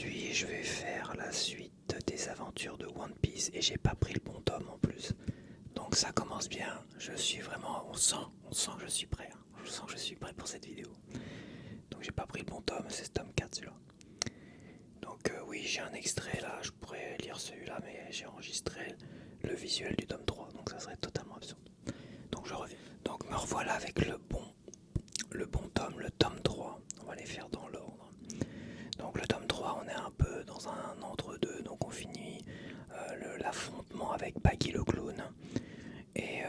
Aujourd'hui, je vais faire la suite des aventures de One Piece et j'ai pas pris le bon tome en plus. Donc ça commence bien. Je suis vraiment, on sent que je suis prêt. Je sens que je suis prêt pour cette vidéo. Donc j'ai pas pris le bon tome, c'est ce tome 4 celui-là. Donc oui, j'ai un extrait là, je pourrais lire celui-là, mais j'ai enregistré le visuel du tome 3, donc ça serait totalement absurde. Donc je reviens. Donc me revoilà avec le bon tome, le tome 3. On va les faire dans l'ordre. Donc le tome 3, on est un peu dans un entre-deux, donc on finit l'affrontement avec Baggy le clown. Et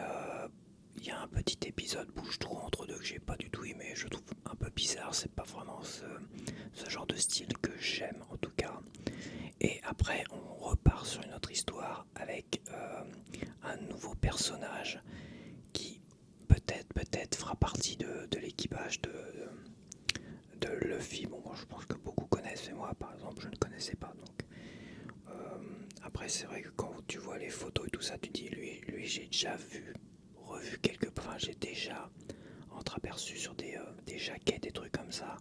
il y a un petit épisode bouche-trou entre deux que j'ai pas du tout aimé, je trouve un peu bizarre, c'est pas vraiment ce genre de style que j'aime en tout cas. Et après on repart sur une autre histoire avec un nouveau personnage qui peut-être fera partie de l'équipage de Luffy. Bon, moi, je pense que beaucoup connaissent, mais moi par exemple je ne connaissais pas. Donc après c'est vrai que quand tu vois les photos et tout ça, tu dis lui j'ai déjà revu enfin j'ai déjà entreaperçu sur des jaquettes, des trucs comme ça.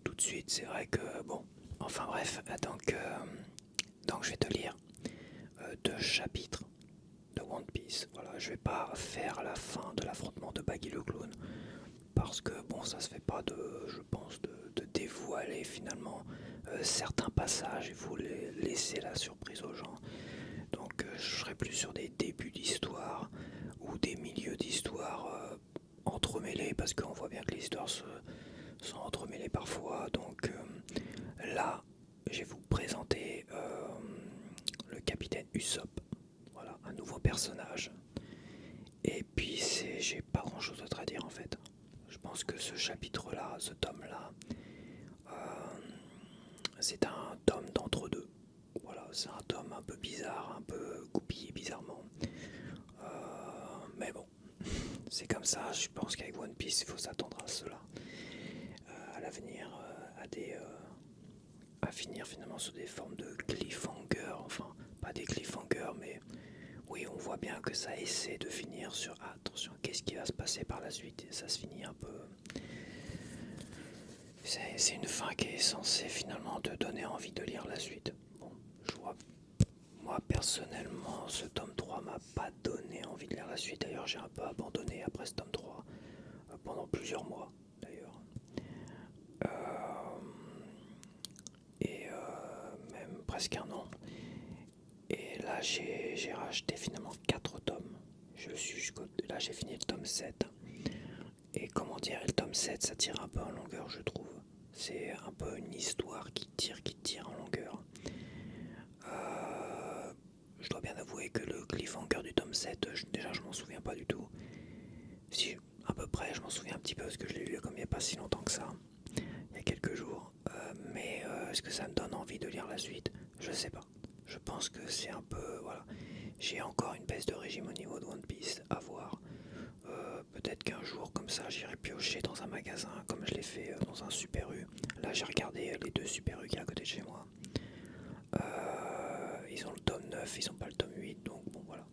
Tout de suite, c'est vrai que bon. Enfin bref, donc je vais te lire 2 chapitres de One Piece. Voilà, je vais pas faire la fin de l'affrontement de Baggy le clown parce que bon, ça se fait pas je pense, de dévoiler finalement certains passages. Il faut laisser la surprise aux gens. Donc je serai plus sur des débuts d'histoire ou des milieux d'histoire entremêlés parce qu'on voit bien que les histoires sont entremêlées parfois. Donc là, je vais vous présenter le capitaine Usopp. Voilà, un nouveau personnage. Et puis j'ai pas grand chose d'autre à dire en fait. Je pense que ce chapitre-là, ce tome-là, c'est un tome d'entre-deux. Voilà, c'est un tome un peu bizarre, un peu goupillé bizarrement. Mais bon, c'est comme ça. Je pense qu'avec One Piece, il faut s'attendre à cela. À l'avenir, à finir finalement sur des formes de cliffhanger. Enfin, pas des cliffhangers, mais oui, on voit bien que ça essaie de finir sur attention, qu'est-ce qui va se passer par la suite. Et ça se finit un peu. C'est une fin qui est censée finalement te donner envie de lire la suite. Bon, je vois. Moi personnellement, ce tome 3 m'a pas donné envie de lire la suite. D'ailleurs, j'ai un peu abandonné après ce tome 3 pendant plusieurs mois d'ailleurs. Et même presque un an. Et là, j'ai racheté finalement 4 tomes. Là, j'ai fini le tome 7. Et comment dire, le tome 7, ça tire un peu en longueur, je trouve. C'est un peu une histoire qui tire en longueur. Je dois bien avouer que le cliffhanger du tome 7, déjà je m'en souviens pas du tout. Si, à peu près, je m'en souviens un petit peu parce que je l'ai lu comme il n'y a pas si longtemps que ça, il y a quelques jours. Mais est-ce que ça me donne envie de lire la suite? Je sais pas. Je pense que c'est un peu, voilà. J'ai encore une baisse de régime au niveau de One Piece à voir. Peut-être qu'un jour comme ça j'irai piocher dans un magasin comme je l'ai fait dans un Super U. Là j'ai regardé les 2 Super U qui est à côté de chez moi. Ils ont le tome 9, ils ont pas le tome 8, donc bon voilà.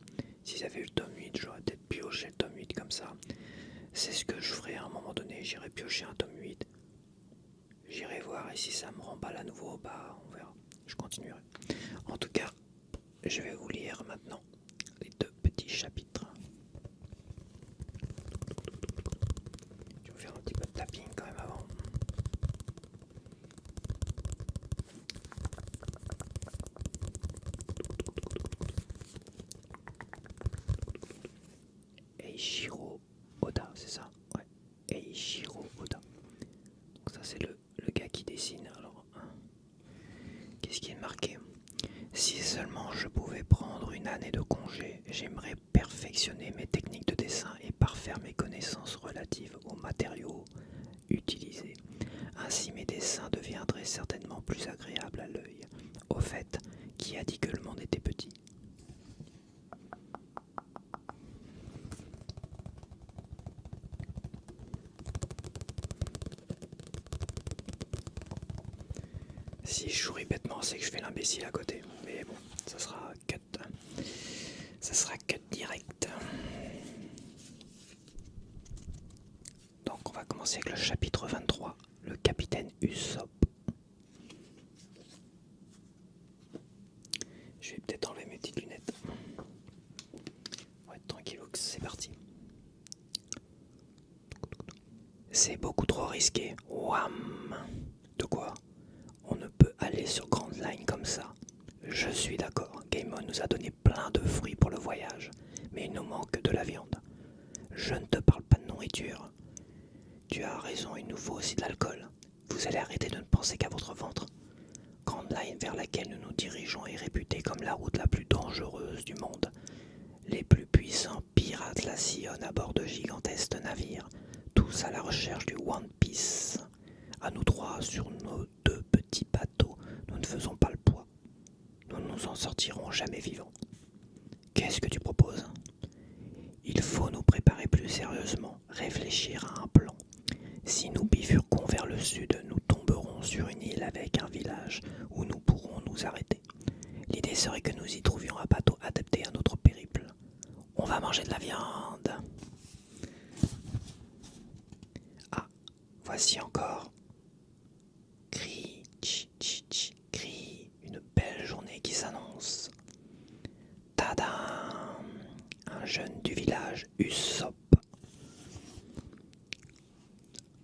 S'ils avaient eu le tome 8, j'aurais peut-être pioché le tome 8 comme ça. C'est ce que je ferai à un moment donné, j'irai piocher un tome 8. J'irai voir et si ça me remballe à nouveau, bah on verra. Je continuerai. En tout cas, je vais vous lire maintenant les 2 petits chapitres. Je vais vous faire un petit peu de tapping quand même avant. Eiichiro Oda, c'est ça? Ouais. Eiichiro Oda. Donc ça c'est le gars qui dessine. Alors, qu'est-ce qui est marqué? Si seulement je pouvais prendre une année de congé, j'aimerais perfectionner mes techniques de dessin et parfaire mes connaissances relatives aux matériaux utilisés. Ainsi mes dessins deviendraient certainement plus agréables à l'œil. Au fait, qui a dit que le monde était petit? Si je souris bêtement, c'est que je fais l'imbécile à côté. Mais bon, ça sera cut. Ça sera cut direct. Donc on va commencer avec le chapitre 23, le capitaine Usopp. risqué. Wham! De quoi? On ne peut aller sur Grand Line comme ça. Je suis d'accord, Game On nous a donné plein de fruits pour le voyage, mais il nous manque de la viande. Je ne te parle pas de nourriture. Tu as raison, il nous faut aussi de l'alcool. Vous allez arrêter de ne penser qu'à votre ventre. Grand Line vers laquelle nous nous dirigeons est réputée comme la route la plus dangereuse du monde. Les plus puissants pirates la sillonnent à bord de gigantesques navires, tous à la recherche du One Piece. À nous trois, sur nos 2 petits bateaux, nous ne faisons pas le poids. Nous ne nous en sortirons jamais vivants. Qu'est-ce que tu proposes? Il faut nous préparer plus sérieusement, réfléchir à un plan. Si nous bifurquons vers le sud, nous tomberons sur une île avec un village où nous pourrons nous arrêter. L'idée serait que nous y trouvions un bateau adapté à notre périple. On va manger de la viande. Ah, voici encore. Cri, tch, tch, tch, cri, une belle journée qui s'annonce. Tadam! Un jeune du village, Usopp.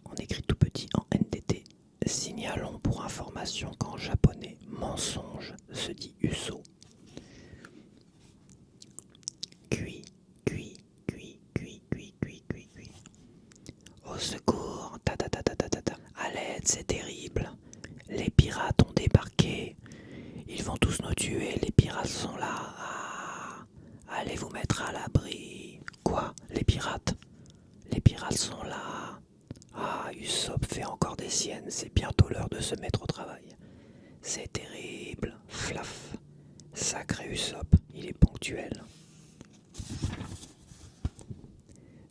On écrit tout petit en NDT. Signalons pour information qu'en japonais, mensonge se dit Uso. Cuit, cuit, cuit, cuit, cuit, cuit, cuit, cuit. Au secours, ta ta ta ta ta ta ta. À l'aide, c'est terrible. Les pirates ont débarqué. Ils vont tous nous tuer, les pirates sont là. Ah, allez vous mettre à l'abri. Quoi? Les pirates? Les pirates sont là. Ah, Usopp fait encore des siennes, c'est bientôt l'heure de se mettre au travail. C'est terrible. Flaf. Sacré Usopp, il est ponctuel.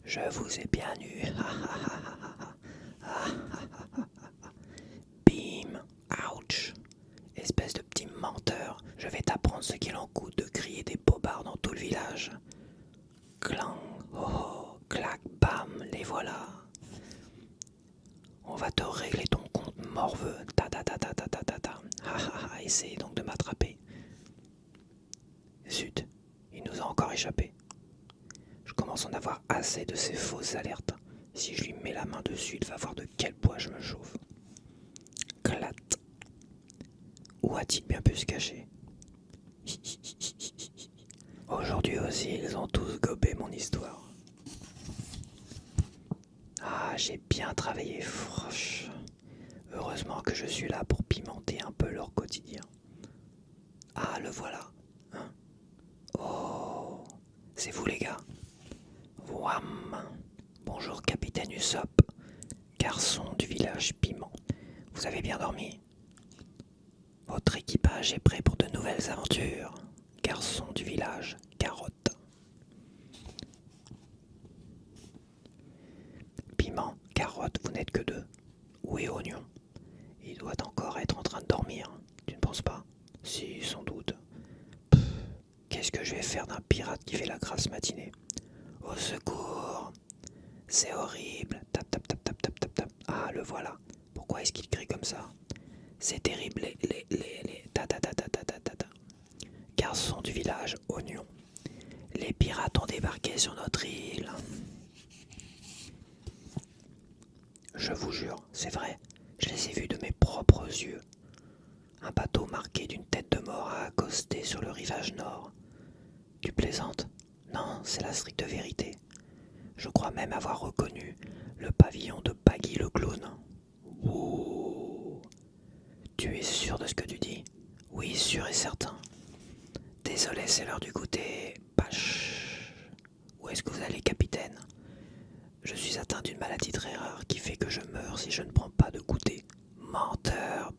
Je vous ai bien eu. Bim. Ouch. Espèce de petit menteur, je vais t'apprendre ce qu'il en coûte de crier des bobards dans tout le village. Clang, oh oh, clac, bam, les voilà. On va te régler ton compte morveux, ta ta ta ta ta ta ta ta. Essaye donc de m'attraper. Zut, il nous a encore échappé. Je commence à en avoir assez de ces fausses alertes. Si je lui mets la main dessus, il va voir de quel bois je me chauffe. Clat. Où a-t-il bien pu se cacher? Aujourd'hui aussi, ils ont tous gobé mon histoire. Ah, j'ai bien travaillé, froche. Heureusement que je suis là pour pimenter un peu leur quotidien. Ah, le voilà. Hein? Oh, c'est vous les gars. Wham. Bonjour capitaine Usopp, garçon du village Piment. Vous avez bien dormi? Votre équipage est prêt pour de nouvelles aventures. Garçon du village Carotte. Piment, Carotte, vous n'êtes que 2. Où est Oignon? Il doit encore être en train de dormir. Tu ne penses pas? Si, sans doute. Qu'est-ce que je vais faire d'un pirate qui fait la grasse matinée? Au secours! C'est horrible. Tap tap tap tap tap tap tap. Ah, le voilà. Pourquoi est-ce qu'il crie comme ça? C'est terrible. Les ta ta ta ta ta ta ta ta. Garçon du village Oignon. Les pirates ont débarqué sur notre île. Je vous jure, c'est vrai. Je les ai vus de mes propres yeux. Un bateau marqué d'une tête de mort a accosté sur le rivage nord. Tu plaisantes? Non, c'est la stricte vérité. Je crois même avoir reconnu le pavillon de Baggy le clown. Ouh. Tu es sûr de ce que tu dis? Oui, sûr et certain. Désolé, c'est l'heure du goûter. Pâche. Où est-ce que vous allez, capitaine? Je suis atteint d'une maladie très rare qui fait que je meurs si je ne prends pas de goûter. Menteur.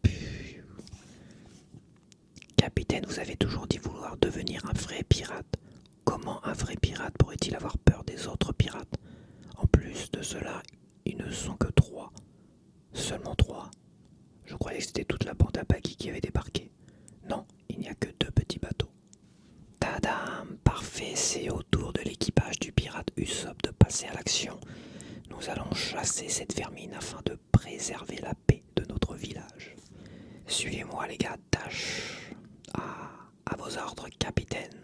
Capitaine, vous avez toujours dit vouloir devenir un vrai pirate. Comment un vrai pirate pourrait-il avoir peur des autres pirates? En plus de cela, ils ne sont que 3. Seulement 3. Je croyais que c'était toute la bande à Baggy qui avait débarqué. Non, il n'y a que 2 petits bateaux. Tadam, parfait, c'est au tour de l'équipage du pirate Usopp de passer à l'action. Nous allons chasser cette vermine afin de préserver la paix de notre village. Suivez-moi les gars, tâche. Ah, à vos ordres, capitaine.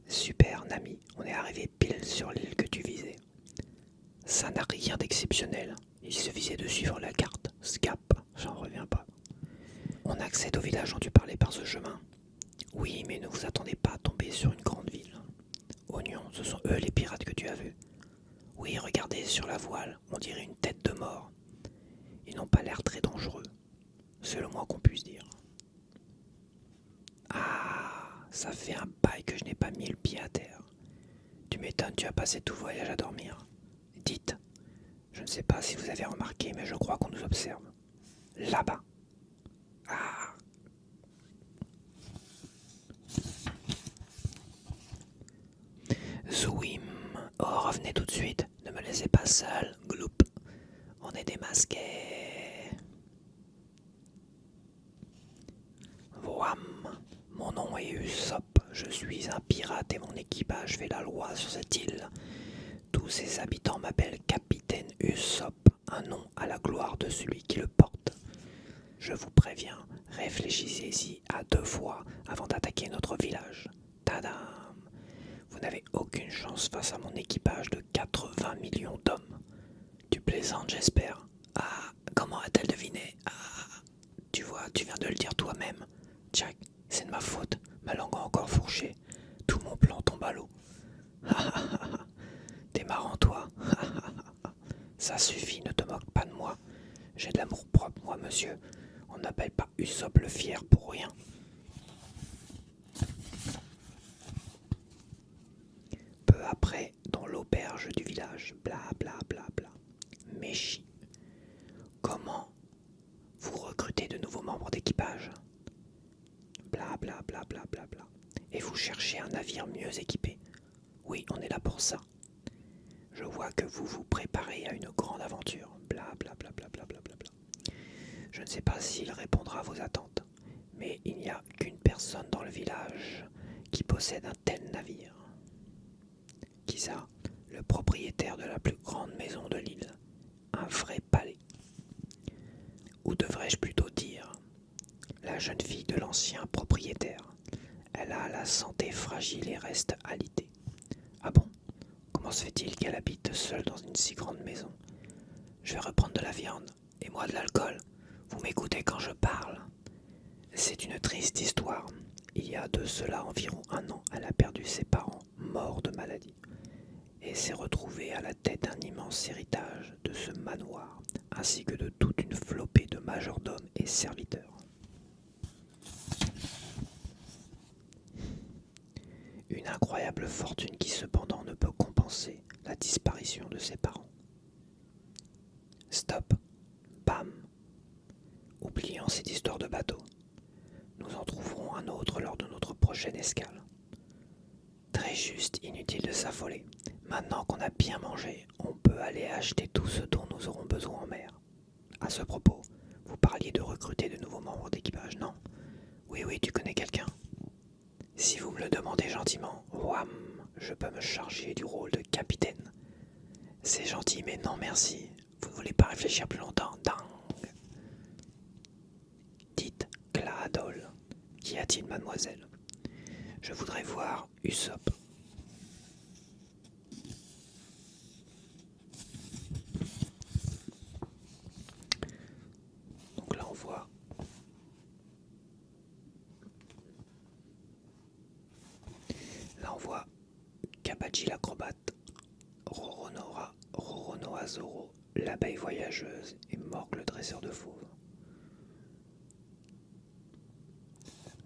Super, Nami, on est arrivé pile sur l'île que tu visais. Ça n'a rien d'exceptionnel. Il suffisait de suivre la carte. Scap, j'en reviens pas. On accède au village dont tu parlais par ce chemin. Oui, mais ne vous attendez pas à tomber sur une grande ville. Oignon, ce sont eux les pirates que tu as vus. Oui, regardez, sur la voile, on dirait une tête de mort. Ils n'ont pas l'air très dangereux. C'est le moins qu'on puisse dire. Ah, ça fait un bail que je n'ai pas mis le pied à terre. Tu m'étonnes, tu as passé tout le voyage à dormir. Dites, je ne sais pas si vous avez remarqué, mais je crois qu'on nous observe. Là-bas. Ah. Zouim. Oh, revenez tout de suite. Ne me laissez pas seul. Gloup. On est démasqués. Voam. Mon nom est Usopp. Je suis un pirate et mon équipage fait la loi sur cette île. Tous ses habitants m'appellent Capitaine Usopp, un nom à la gloire de celui qui le porte. Je vous préviens, réfléchissez-y à 2 fois avant d'attaquer notre village. Tadam! Vous n'avez aucune chance face à mon équipage de 80 millions d'hommes. Tu plaisantes, j'espère. Ah, comment a-t-elle deviné? Ah, tu vois, tu viens de le dire toi-même. Jack, c'est de ma faute, ma langue a encore fourché. Tout mon plan tombe à l'eau. T'es marrant, toi. Ça suffit, ne te moque pas de moi. J'ai de l'amour propre, moi, monsieur. On n'appelle pas Usopp le fier pour rien. Peu après, dans l'auberge du village, bla bla bla bla. Méchi. Comment vous recrutez de nouveaux membres d'équipage? Bla bla bla bla bla bla. Et vous cherchez un navire mieux équipé? Oui, on est là pour ça. Je vois que vous vous préparez à une grande aventure. Bla bla bla bla bla bla bla bla. Je ne sais pas s'il répondra à vos attentes, mais il n'y a qu'une personne dans le village qui possède un tel navire. Qui ça? Le propriétaire de la plus grande maison de l'île. Un vrai palais. Ou devrais-je plutôt dire, la jeune fille de l'ancien propriétaire. Elle a la santé fragile et reste alitée. Ah bon? Comment se fait-il qu'elle habite seule dans une si grande maison? Je vais reprendre de la viande, et moi de l'alcool. Vous m'écoutez quand je parle? C'est une triste histoire. Il y a de cela environ 1 an, elle a perdu ses parents, morts de maladie, et s'est retrouvée à la tête d'un immense héritage de ce manoir, ainsi que de toute une flopée de majordomes et serviteurs. Une incroyable fortune qui cependant ne peut compenser la disparition de ses parents. Stop. Bam. Oublions cette histoire de bateau. Nous en trouverons un autre lors de notre prochaine escale. Très juste, inutile de s'affoler. Maintenant qu'on a bien mangé, on peut aller acheter tout ce dont nous aurons besoin en mer. À ce propos, vous parliez de recruter de nouveaux membres d'équipage, non? Oui, oui, tu connais quelqu'un? Si vous me le demandez gentiment, wham, je peux me charger du rôle de capitaine. C'est gentil, mais non merci. Vous ne voulez pas réfléchir plus longtemps? Dingue. Dites, Glaadol, qu'y a-t-il, mademoiselle? Je voudrais voir Usopp. Donc là on voit Kabaji l'acrobate, Roronoa Zoro, l'abeille voyageuse et Morg le dresseur de fauves.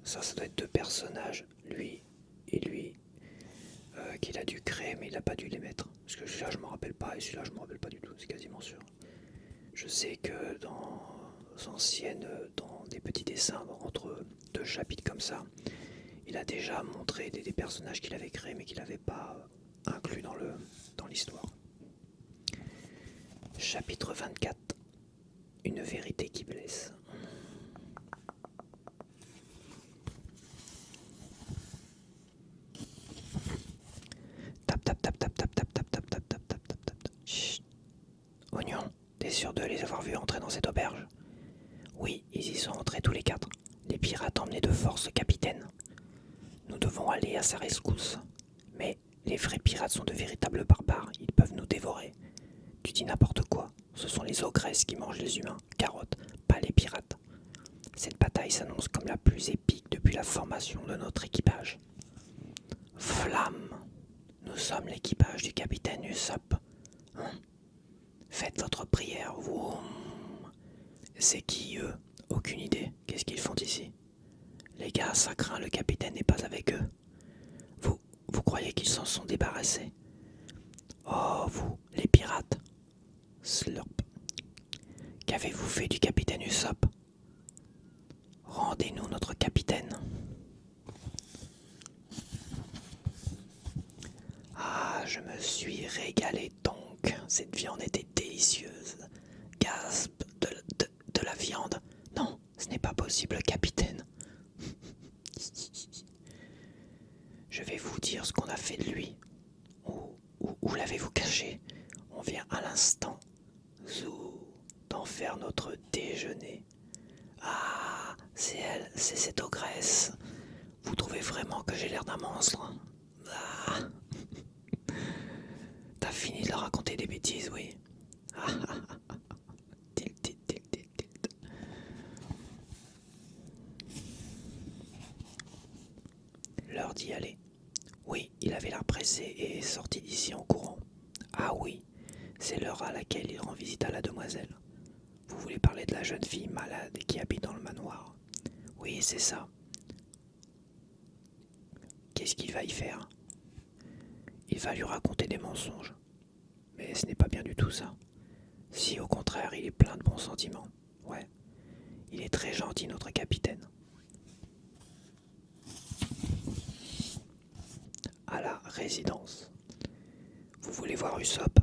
Ça doit être 2 personnages, lui et lui, qu'il a dû créer mais il n'a pas dû les mettre. Parce que celui-là je m'en rappelle pas et celui-là je m'en rappelle pas du tout, c'est quasiment sûr. Je sais que dans des petits dessins entre 2 chapitres comme ça, il a déjà montré des personnages qu'il avait créés mais qu'il n'avait pas inclus dans l'histoire. Chapitre 24. Une vérité qui blesse. Tap tap tap tap tap tap tap tap tap tap tap tap tap. Chut. Oignon, t'es sûr de les avoir vus entrer dans cette auberge? Oui, ils y sont entrés tous les 4. Les pirates emmenaient de force le capitaine. Nous devons aller à sa rescousse. Mais les vrais pirates sont de véritables barbares, ils peuvent nous dévorer. Tu dis n'importe quoi. Ce sont les ogresses qui mangent les humains, carottes, pas les pirates. Cette bataille s'annonce comme la plus épique depuis la formation de notre équipage. Flamme! Nous sommes l'équipage du capitaine Usopp. Faites votre prière. Vroom. C'est qui, eux? Aucune idée. Qu'est-ce qu'ils font ici? Les gars, ça craint, le capitaine n'est pas avec eux. Vous croyez qu'ils s'en sont débarrassés? Oh, vous, les pirates. Slurp. Qu'avez-vous fait du capitaine Usopp? Rendez-nous notre capitaine. Ah, je me suis régalé donc. Cette viande était délicieuse. Gasp, de la viande. Non, ce n'est pas possible, capitaine. Je vais vous dire ce qu'on a fait de lui. Où l'avez-vous caché? On vient à l'instant, d'en faire notre déjeuner. Ah, c'est elle, c'est cette ogresse. Vous trouvez vraiment que j'ai l'air d'un monstre? Ah. T'as fini de leur raconter des bêtises, oui. Tilt. L'heure d'y aller. Oui, il avait l'air pressé et est sorti d'ici en courant. Ah oui, c'est l'heure à laquelle il rend visite à la demoiselle. Vous voulez parler de la jeune fille malade qui habite dans le manoir? Oui, c'est ça. Qu'est-ce qu'il va y faire? Il va lui raconter des mensonges. Mais ce n'est pas bien du tout ça. Si au contraire, il est plein de bons sentiments. Ouais, il est très gentil, notre capitaine. À la résidence. Vous voulez voir Usopp?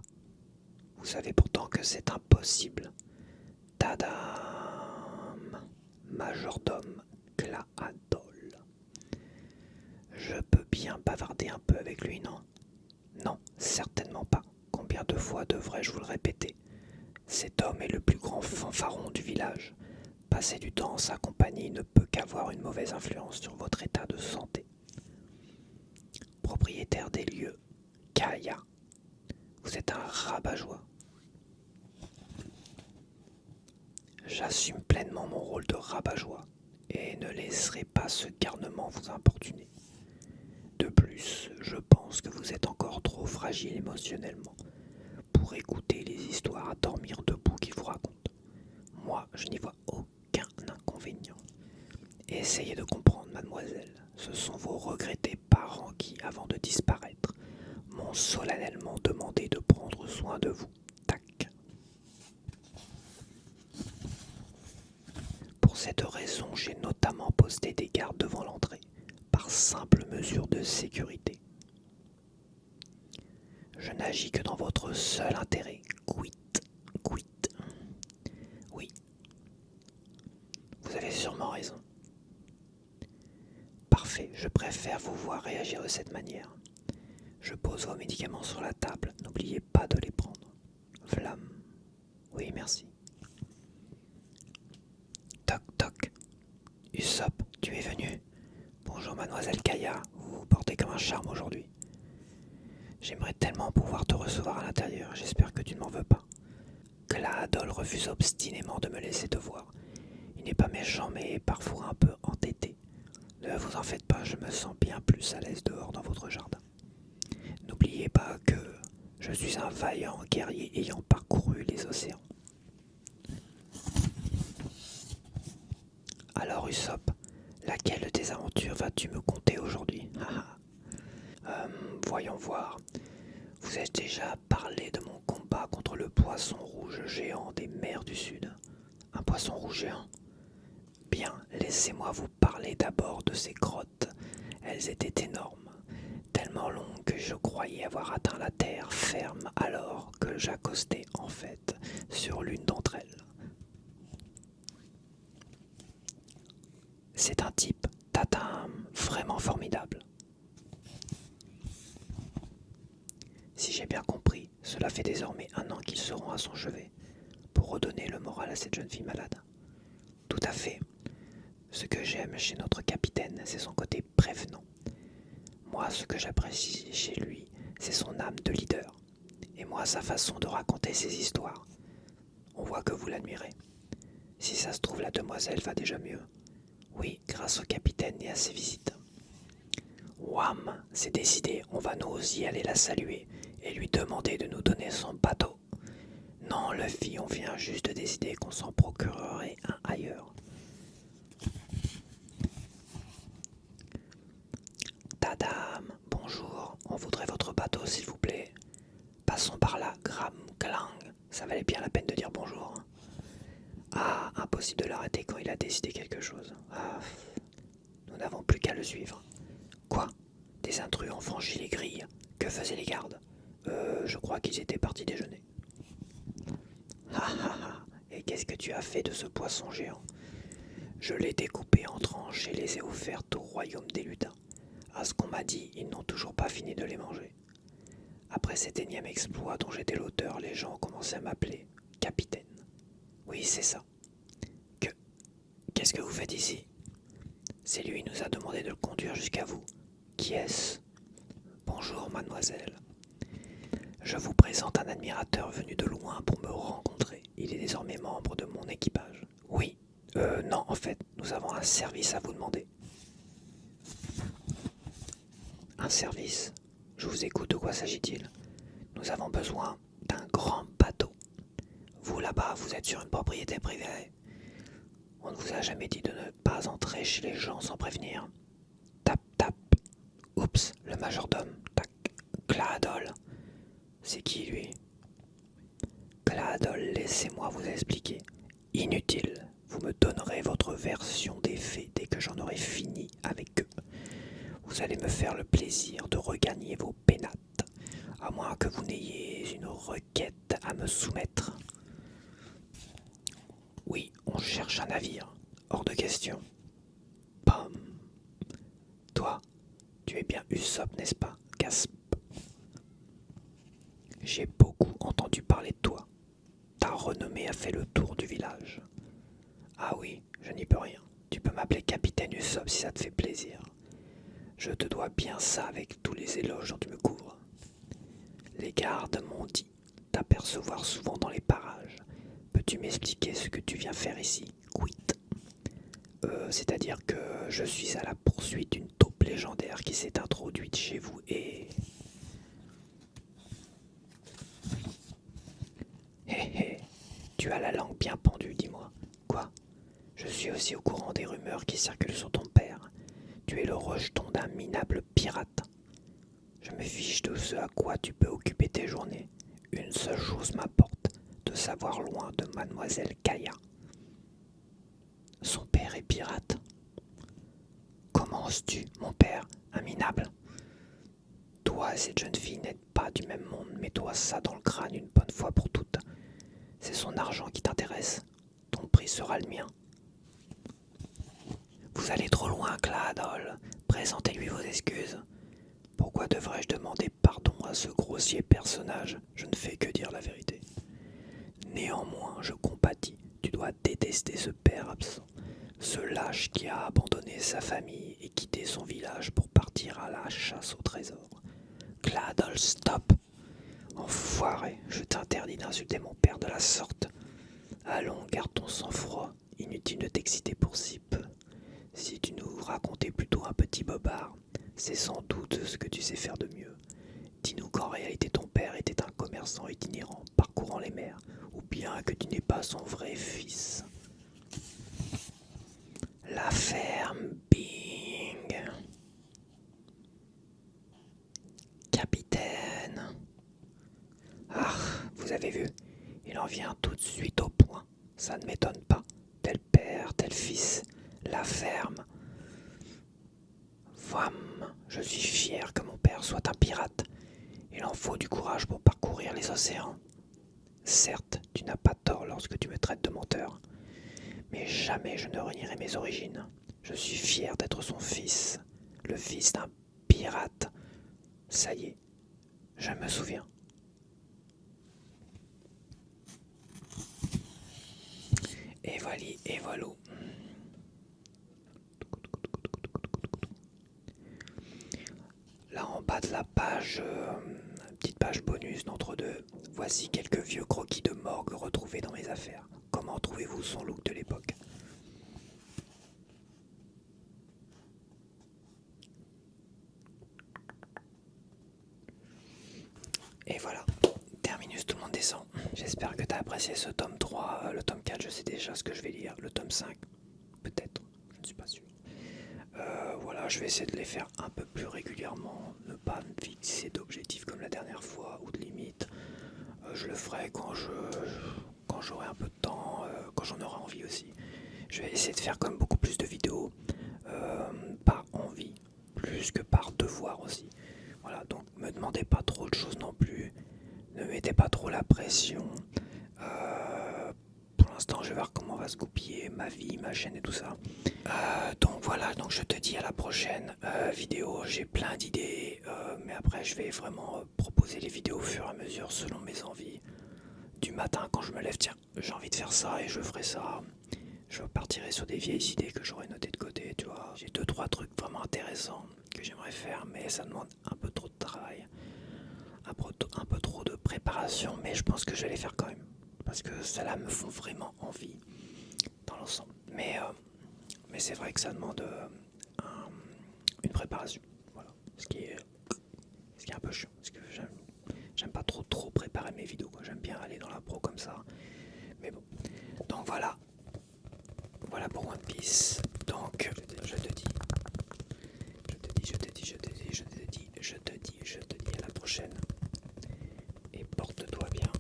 Vous savez pourtant que c'est impossible. Tadam! Majordome Glaadol. Je peux bien bavarder un peu avec lui, non? Non, certainement pas. Combien de fois devrais-je vous le répéter? Cet homme est le plus grand fanfaron du village. Passer du temps en sa compagnie ne peut qu'avoir une mauvaise influence sur votre état de santé. Propriétaire des lieux, Kaya. Vous êtes un rabat-joie. J'assume pleinement mon rôle de rabat-joie et ne laisserai pas ce garnement vous importuner. De plus, je pense que vous êtes encore trop fragile émotionnellement pour écouter les histoires à dormir debout qu'il vous raconte. Moi, je n'y vois aucun inconvénient. Essayez de comprendre, mademoiselle. Ce sont vos regrettés parents qui, avant de disparaître, m'ont solennellement demandé de prendre soin de vous. Tac. Pour cette raison, j'ai notamment posté des gardes devant l'entrée, par simple mesure de sécurité. Je n'agis que dans votre seul intérêt. Quit. Oui, vous avez sûrement raison. Parfait, je préfère vous voir réagir de cette manière. Je pose vos médicaments sur la table, n'oubliez pas de les prendre. Flamme. Oui, merci. Toc toc. Usopp, tu es venu? Bonjour mademoiselle Kaya, vous vous portez comme un charme aujourd'hui. J'aimerais tellement pouvoir te recevoir à l'intérieur, j'espère que tu ne m'en veux pas. Glaadol refuse obstinément de me laisser te voir. Il n'est pas méchant mais parfois un peu entêté. Ne vous en faites pas, je me sens bien plus à l'aise dehors dans votre jardin. N'oubliez pas que je suis un vaillant guerrier ayant parcouru les océans. Alors Usopp, laquelle de tes aventures vas-tu me conter aujourd'hui? Voyons voir. Vous avez déjà parlé de mon combat contre le poisson rouge géant des mers du Sud. Un poisson rouge géant? Bien, laissez-moi vous parler d'abord de ces grottes. Elles étaient énormes, tellement longues que je croyais avoir atteint la terre ferme alors que j'accostais en fait sur l'une d'entre elles. C'est un type, tatam, vraiment formidable. Si j'ai bien compris, cela fait désormais 1 an qu'ils seront à son chevet, pour redonner le moral à cette jeune fille malade. Tout à fait. Ce que j'aime chez notre capitaine, c'est son côté prévenant. Moi, ce que j'apprécie chez lui, c'est son âme de leader. Et moi, sa façon de raconter ses histoires. On voit que vous l'admirez. Si ça se trouve, la demoiselle va déjà mieux. Oui, grâce au capitaine et à ses visites. Wham, c'est décidé, on va nous y aller la saluer et lui demander de nous donner son bateau. Non, Luffy, on vient juste de décider qu'on s'en procurerait un ailleurs. Tadam, bonjour, on voudrait votre bateau s'il vous plaît. Passons par là, Gram Klang, ça valait bien la peine de dire bonjour. Ah, impossible de l'arrêter quand il a décidé quelque chose. Ah, nous n'avons plus qu'à le suivre. Quoi? Des intrus ont franchi les grilles. Que faisaient les gardes? Je crois qu'ils étaient partis déjeuner. Ha ha ha. Et qu'est-ce que tu as fait de ce poisson géant? Je l'ai découpé en tranches et les ai offertes au royaume des lutins. À ce qu'on m'a dit, ils n'ont toujours pas fini de les manger. Après cet énième exploit dont j'étais l'auteur, les gens ont commencé à m'appeler capitaine. Oui, c'est ça. Qu'est-ce que vous faites ici? C'est lui nous a demandé de le conduire jusqu'à vous. Qui est-ce? Bonjour, mademoiselle. Je vous présente un admirateur venu de loin pour me rencontrer. Il est désormais membre de mon équipage. Oui. Non, en fait, nous avons un service à vous demander. Un service? Je vous écoute, de quoi s'agit-il? Nous avons besoin d'un grand bateau. Vous, là-bas, vous êtes sur une propriété privée. On ne vous a jamais dit de ne pas entrer chez les gens sans prévenir. Tap, tap. Oups, le majordome. Tac. Claadol. C'est qui, lui? Claadol, laissez-moi vous expliquer. Inutile. Vous me donnerez votre version des faits dès que j'en aurai fini avec eux. Vous allez me faire le plaisir de regagner vos pénates, à moins que vous n'ayez une requête à me soumettre. Oui, on cherche un navire. Hors de question. Pam. Toi, tu es bien Usopp, n'est-ce pas? Gasp. J'ai beaucoup entendu parler de toi. Ta renommée a fait le tour du village. Ah oui, je n'y peux rien. Tu peux m'appeler capitaine Usopp si ça te fait plaisir. Je te dois bien ça avec tous les éloges dont tu me couvres. Les gardes m'ont dit t'apercevoir souvent dans les parages. Peux-tu m'expliquer ce que tu viens faire ici? Quit. C'est-à-dire que je suis à la poursuite d'une taupe légendaire qui s'est introduite chez vous et... Hé hé, tu as la langue bien pendue, dis-moi. Quoi? Je suis aussi au courant des rumeurs qui circulent sur ton père. Tu es le rejeton d'un minable pirate. Je me fiche de ce à quoi tu peux occuper tes journées. Une seule chose m'importe, de savoir loin de mademoiselle Kaya. Son père est pirate. Comment oses-tu, mon père, un minable? Toi et cette jeune fille n'êtes pas du même monde, mets-toi ça dans le crâne une bonne fois pour toutes. C'est son argent qui t'intéresse. Ton prix sera le mien. Vous allez trop loin, Claadol. Présentez-lui vos excuses. Pourquoi devrais-je demander pardon à ce grossier personnage? Je ne fais que dire la vérité. Néanmoins, je compatis. Tu dois détester ce père absent. Ce lâche qui a abandonné sa famille et quitté son village pour partir à la chasse au trésor. Claadol, stop! Enfoiré, je t'interdis d'insulter mon père de la sorte. Allons, garde ton sang-froid. Inutile de t'exciter pour si peu. Si tu nous racontais plutôt un petit bobard, c'est sans doute ce que tu sais faire de mieux. Dis-nous qu'en réalité ton père était un commerçant itinérant parcourant les mers, ou bien que tu n'es pas son vrai fils. La ferme Bing. Capitaine. Ah, vous avez vu, il en vient tout de suite au point. Ça ne m'étonne pas. Tel père, tel fils. La ferme. Vam, je suis fier que mon père soit un pirate. Il en faut du courage pour parcourir les océans. Certes, tu n'as pas tort lorsque tu me traites de menteur, mais jamais je ne renierai mes origines. Je suis fier d'être son fils, le fils d'un pirate. Ça y est, je me souviens. Et voilà, et voilà. Là en bas de la page, petite page page bonus d'entre-deux. Voici quelques vieux croquis de morgue retrouvés dans mes affaires. Comment trouvez-vous son look de l'époque? Et voilà, terminus, tout le monde descend. J'espère que tu as apprécié ce tome 3. Le tome 4, je sais déjà ce que je vais lire. Le tome 5, peut-être, je ne suis pas sûr. Voilà, je vais essayer de les faire un peu plus régulièrement, ne pas me fixer d'objectifs comme la dernière fois ou de limites. Je le ferai quand j'aurai un peu de temps, quand j'en aurai envie aussi. Je vais essayer de faire comme beaucoup plus de vidéos par envie, plus que par devoir aussi. Voilà, donc me demandez pas trop de choses non plus, ne mettez pas trop la pression. Pour l'instant, je vais voir comment va se goupiller ma vie, ma chaîne et tout ça. Donc voilà, donc je te dis à la prochaine vidéo. J'ai plein d'idées, mais après je vais vraiment proposer les vidéos au fur et à mesure selon mes envies. Du matin quand je me lève, tiens, j'ai envie de faire ça et je ferai ça. Je partirai sur des vieilles idées que j'aurais notées de côté, tu vois. J'ai 2-3 trucs vraiment intéressants que j'aimerais faire, mais ça demande un peu trop de travail, un peu trop de préparation, mais je pense que je vais les faire quand même. Parce que celles-là me font vraiment envie dans l'ensemble. Mais c'est vrai que ça demande une préparation. Voilà. Ce qui est un peu chiant. Parce que j'aime pas trop préparer mes vidéos, quoi. J'aime bien aller dans la pro comme ça. Mais bon. Donc voilà. Voilà pour One Piece. Donc je te dis à la prochaine. Et porte-toi bien.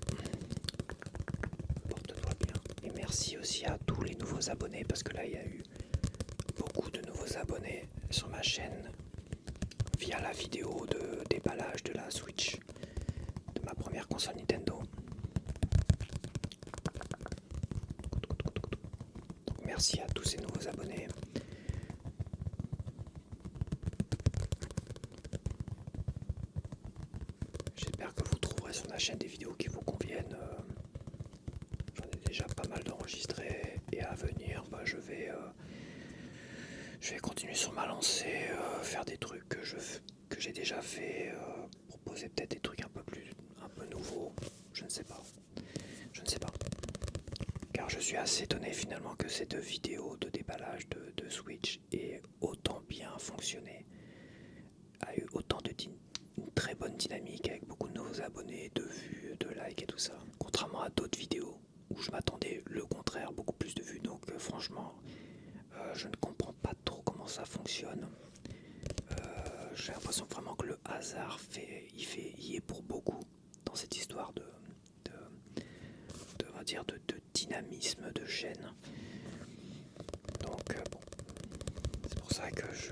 Porte-toi bien. Et merci aussi à tous les nouveaux abonnés, parce que là il y a eu beaucoup de nouveaux abonnés sur ma chaîne via la vidéo de déballage de la Switch, de ma première console Nintendo. Donc merci à tous ces nouveaux abonnés. J'espère que vous trouverez sur ma chaîne des vidéos qui vous conviennent. J'en ai déjà pas mal d'enregistrés et à venir, je vais continuer sur ma lancée, faire des trucs que j'ai déjà fait, proposer peut-être des trucs un peu nouveaux. Je ne sais pas. Car je suis assez étonné finalement que cette vidéo de déballage de Switch ait autant bien fonctionné, a eu autant une très bonne dynamique avec beaucoup de nouveaux abonnés, de vues, de likes et tout ça. Contrairement à d'autres vidéos où je m'attendais le contraire, beaucoup plus de vues. Donc franchement, je ne comprends pas trop comment ça fonctionne. J'ai l'impression vraiment que le hasard y est pour beaucoup dans cette histoire de dynamisme de chaîne. Donc bon, c'est pour ça que je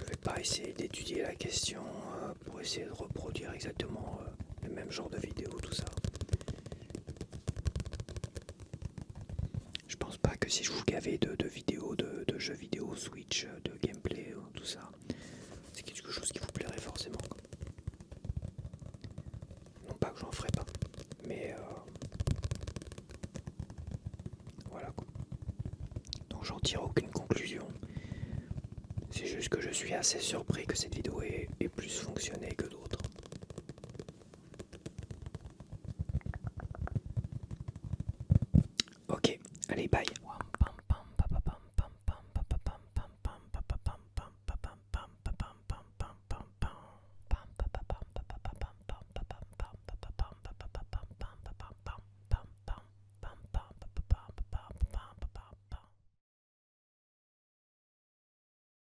vais pas essayer d'étudier la question pour essayer de reproduire exactement le même genre de vidéo, tout ça. Je pense pas que si je vous gavais de vidéos de jeux vidéo, Switch, de gameplay, tout ça, c'est quelque chose qui vous plairait forcément. Non pas que j'en ferai pas, mais voilà quoi. Donc j'en tire aucune conclusion. C'est juste que je suis assez surpris que cette vidéo ait plus fonctionné que d'autres.